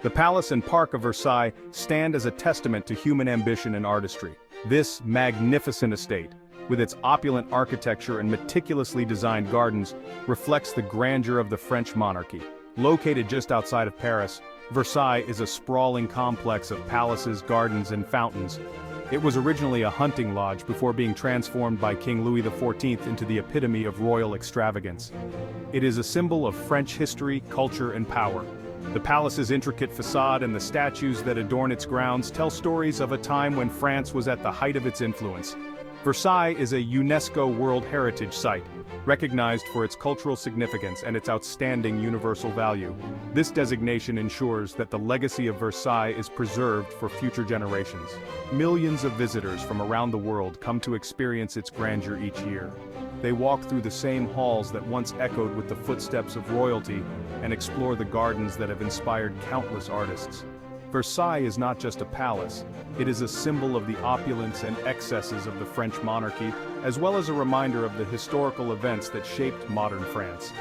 The Palace and Park of Versailles stand as a testament to human ambition and artistry. This magnificent estate, with its opulent architecture and meticulously designed gardens, reflects the grandeur of the French monarchy. Located just outside of Paris, Versailles is a sprawling complex of palaces, gardens, and fountains. It was originally a hunting lodge before being transformed by King Louis XIV into the epitome of royal extravagance. It is a symbol of French history, culture, and power. The palace's intricate facade and the statues that adorn its grounds tell stories of a time when France was at the height of its influence. Versailles is a UNESCO World Heritage Site, recognized for its cultural significance and its outstanding universal value. This designation ensures that the legacy of Versailles is preserved for future generations. Millions of visitors from around the world come to experience its grandeur each year. They walk through the same halls that once echoed with the footsteps of royalty and explore the gardens that have inspired countless artists. Versailles is not just a palace, it is a symbol of the opulence and excesses of the French monarchy, as well as a reminder of the historical events that shaped modern France.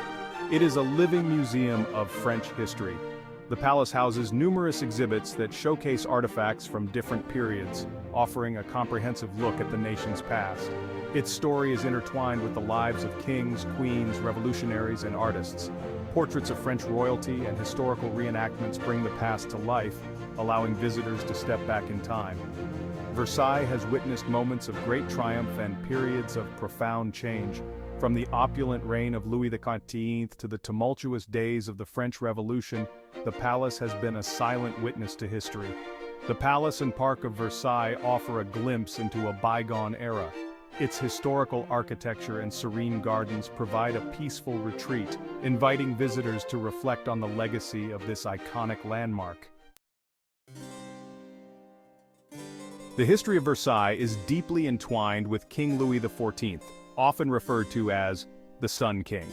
It is a living museum of French history. The palace houses numerous exhibits that showcase artifacts from different periods, offering a comprehensive look at the nation's past. Its story is intertwined with the lives of kings, queens, revolutionaries, and artists. Portraits of French royalty and historical reenactments bring the past to life, allowing visitors to step back in time. Versailles has witnessed moments of great triumph and periods of profound change, from the opulent reign of Louis XIV to the tumultuous days of the French Revolution. The palace has been a silent witness to history. The Palace and Park of Versailles offer a glimpse into a bygone era. Its historical architecture and serene gardens provide a peaceful retreat, inviting visitors to reflect on the legacy of this iconic landmark. The history of Versailles is deeply entwined with King Louis XIV, often referred to as the Sun King.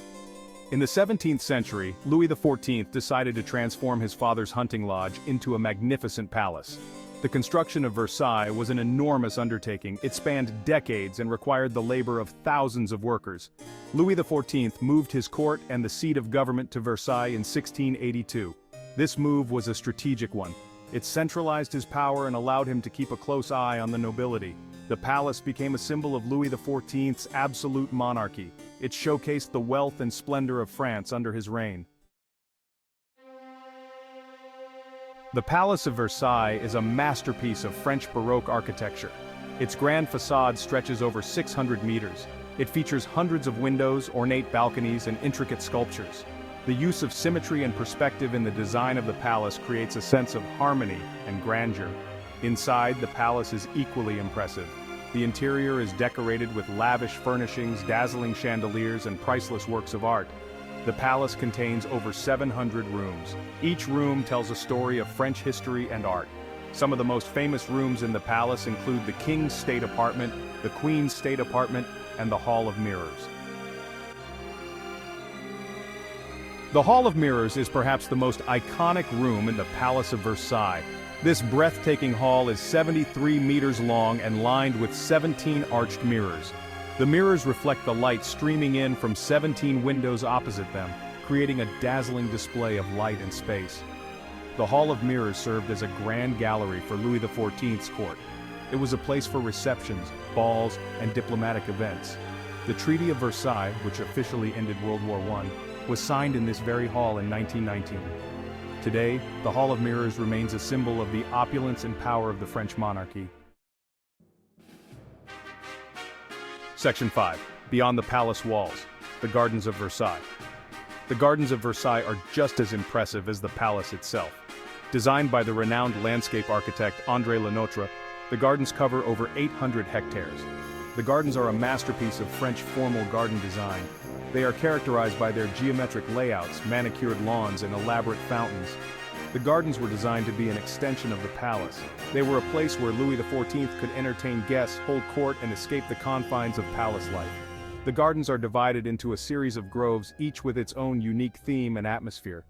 In the 17th century, Louis XIV decided to transform his father's hunting lodge into a magnificent palace. The construction of Versailles was an enormous undertaking. It spanned decades and required the labor of thousands of workers. Louis XIV moved his court and the seat of government to Versailles in 1682. This move was a strategic one. It centralized his power and allowed him to keep a close eye on the nobility. The palace became a symbol of Louis XIV's absolute monarchy. It showcased the wealth and splendor of France under his reign. The Palace of Versailles is a masterpiece of French Baroque architecture. Its grand facade stretches over 600 meters. It features hundreds of windows, ornate balconies, and intricate sculptures. The use of symmetry and perspective in the design of the palace creates a sense of harmony and grandeur. Inside, the palace is equally impressive. The interior is decorated with lavish furnishings, dazzling chandeliers, and priceless works of art. The palace contains over 700 rooms. Each room tells a story of French history and art. Some of the most famous rooms in the palace include the King's State Apartment, the Queen's State Apartment, and the Hall of Mirrors. The Hall of Mirrors is perhaps the most iconic room in the Palace of Versailles. This breathtaking hall is 73 meters long and lined with 17 arched mirrors. The mirrors reflect the light streaming in from 17 windows opposite them, creating a dazzling display of light and space. The Hall of Mirrors served as a grand gallery for Louis XIV's court. It was a place for receptions, balls, and diplomatic events. The Treaty of Versailles, which officially ended World War I, was signed in this very hall in 1919. Today, the Hall of Mirrors remains a symbol of the opulence and power of the French monarchy. Section 5. Beyond the palace walls, the Gardens of Versailles. The Gardens of Versailles are just as impressive as the palace itself. Designed by the renowned landscape architect André Le Nôtre, the gardens cover over 800 hectares. The gardens are a masterpiece of French formal garden design. They are characterized by their geometric layouts, manicured lawns, and elaborate fountains. The gardens were designed to be an extension of the palace. They were a place where Louis XIV could entertain guests, hold court, and escape the confines of palace life. The gardens are divided into a series of groves, each with its own unique theme and atmosphere.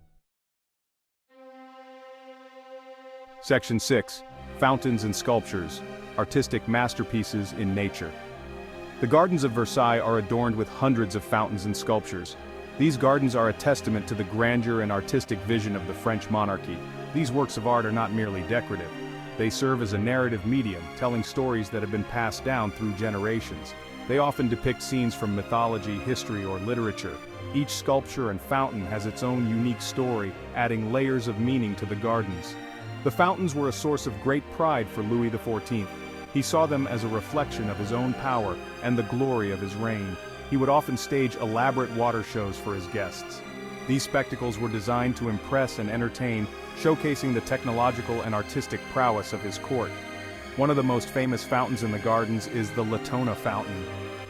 Section 6. Fountains and Sculptures, Artistic Masterpieces in Nature. The Gardens of Versailles are adorned with hundreds of fountains and sculptures. These gardens are a testament to the grandeur and artistic vision of the French monarchy. These works of art are not merely decorative. They serve as a narrative medium, telling stories that have been passed down through generations. They often depict scenes from mythology, history, or literature. Each sculpture and fountain has its own unique story, adding layers of meaning to the gardens. The fountains were a source of great pride for Louis XIV. He saw them as a reflection of his own power and the glory of his reign. He would often stage elaborate water shows for his guests. These spectacles were designed to impress and entertain, showcasing the technological and artistic prowess of his court. One of the most famous fountains in the gardens is the Latona fountain.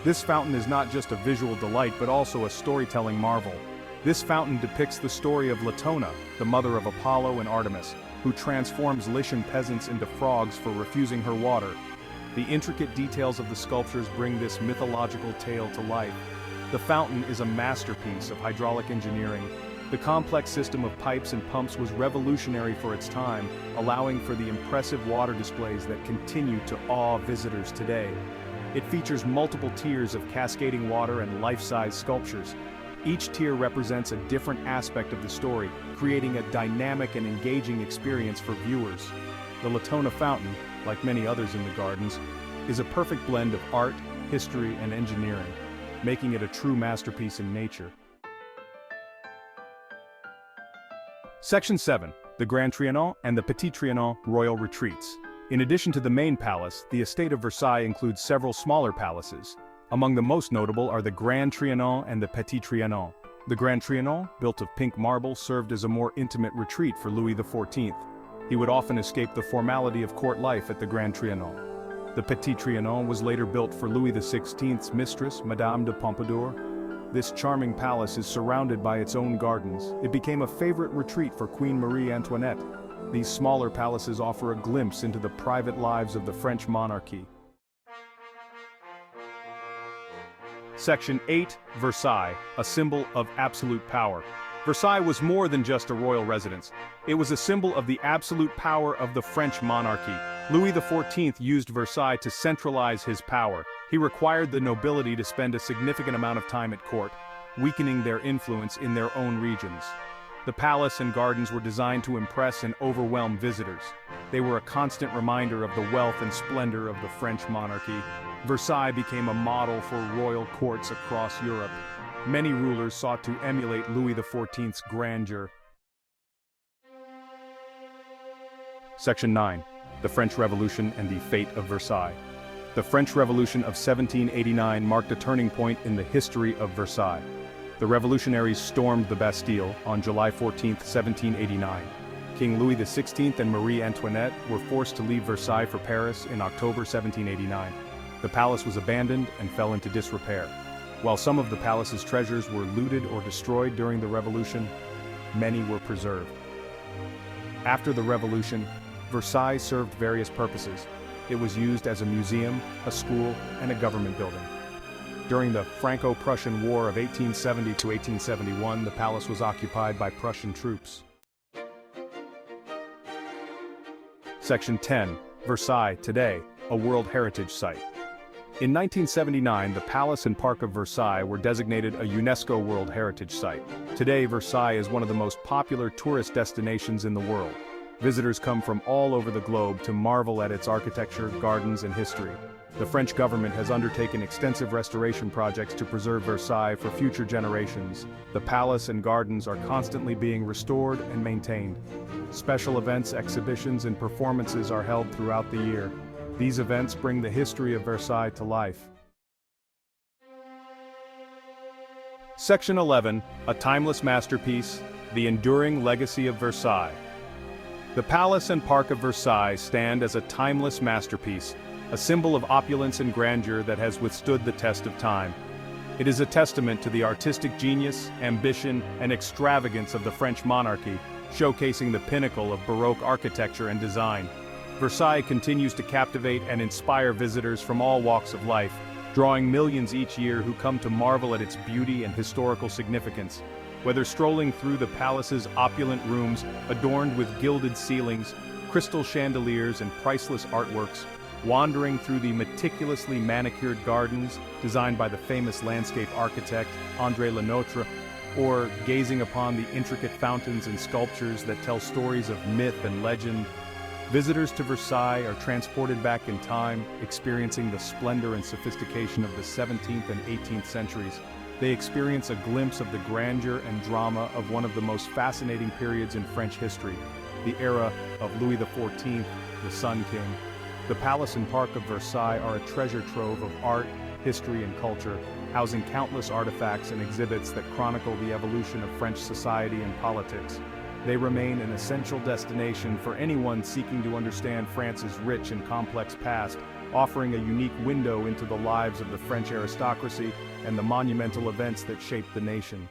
This fountain is not just a visual delight but also a storytelling marvel. This fountain depicts the story of Latona, the mother of Apollo and Artemis, who transforms Lycian peasants into frogs for refusing her water. The intricate details of the sculptures bring this mythological tale to life. The fountain is a masterpiece of hydraulic engineering. The complex system of pipes and pumps was revolutionary for its time, allowing for the impressive water displays that continue to awe visitors today. It features multiple tiers of cascading water and life-size sculptures. Each tier represents a different aspect of the story, creating a dynamic and engaging experience for viewers. The Latona fountain, like many others in the gardens, is a perfect blend of art, history, and engineering, making it a true masterpiece in nature. Section 7. The Grand Trianon and the Petit Trianon Royal Retreats. In addition to the main palace, the estate of Versailles includes several smaller palaces. Among the most notable are the Grand Trianon and the Petit Trianon. The Grand Trianon, built of pink marble, served as a more intimate retreat for Louis XIV. He would often escape the formality of court life at the Grand Trianon. The Petit Trianon was later built for Louis XVI's mistress, Madame de Pompadour. This charming palace is surrounded by its own gardens. It became a favorite retreat for Queen Marie Antoinette. These smaller palaces offer a glimpse into the private lives of the French monarchy. Section 8. Versailles, a symbol of absolute power. Versailles was more than just a royal residence. It was a symbol of the absolute power of the French monarchy. Louis XIV used Versailles to centralize his power. He required the nobility to spend a significant amount of time at court, weakening their influence in their own regions. The palace and gardens were designed to impress and overwhelm visitors. They were a constant reminder of the wealth and splendor of the French monarchy. Versailles became a model for royal courts across Europe. Many rulers sought to emulate Louis XIV's grandeur. Section 9. The French Revolution and the Fate of Versailles. The French Revolution of 1789 marked a turning point in the history of Versailles. The revolutionaries stormed the Bastille on July 14, 1789. King Louis XVI and Marie Antoinette were forced to leave Versailles for Paris in October 1789. The palace was abandoned and fell into disrepair. While some of the palace's treasures were looted or destroyed during the revolution, many were preserved. After the revolution, Versailles served various purposes. It was used as a museum, a school, and a government building. During the Franco-Prussian War of 1870 to 1871, the palace was occupied by Prussian troops. Section 10. Versailles today, a World Heritage Site. In 1979, the Palace and Park of Versailles were designated a UNESCO World Heritage Site. Today, Versailles is one of the most popular tourist destinations in the world. Visitors come from all over the globe to marvel at its architecture, gardens, and history. The French government has undertaken extensive restoration projects to preserve Versailles for future generations. The palace and gardens are constantly being restored and maintained. Special events, exhibitions, and performances are held throughout the year. These events bring the history of Versailles to life. Section 11. A timeless masterpiece, the enduring legacy of Versailles. The Palace and Park of Versailles stand as a timeless masterpiece, a symbol of opulence and grandeur that has withstood the test of time. It is a testament to the artistic genius, ambition, and extravagance of the French monarchy, showcasing the pinnacle of Baroque architecture and design. Versailles continues to captivate and inspire visitors from all walks of life, drawing millions each year who come to marvel at its beauty and historical significance. Whether strolling through the palace's opulent rooms, adorned with gilded ceilings, crystal chandeliers, and priceless artworks, wandering through the meticulously manicured gardens designed by the famous landscape architect André Le Nôtre, or gazing upon the intricate fountains and sculptures that tell stories of myth and legend. Visitors to Versailles are transported back in time, experiencing the splendor and sophistication of the 17th and 18th centuries. They experience a glimpse of the grandeur and drama of one of the most fascinating periods in French history, the era of Louis XIV, the Sun King. The Palace and Park of Versailles are a treasure trove of art, history, and culture, housing countless artifacts and exhibits that chronicle the evolution of French society and politics. They remain an essential destination for anyone seeking to understand France's rich and complex past, offering a unique window into the lives of the French aristocracy and the monumental events that shaped the nation.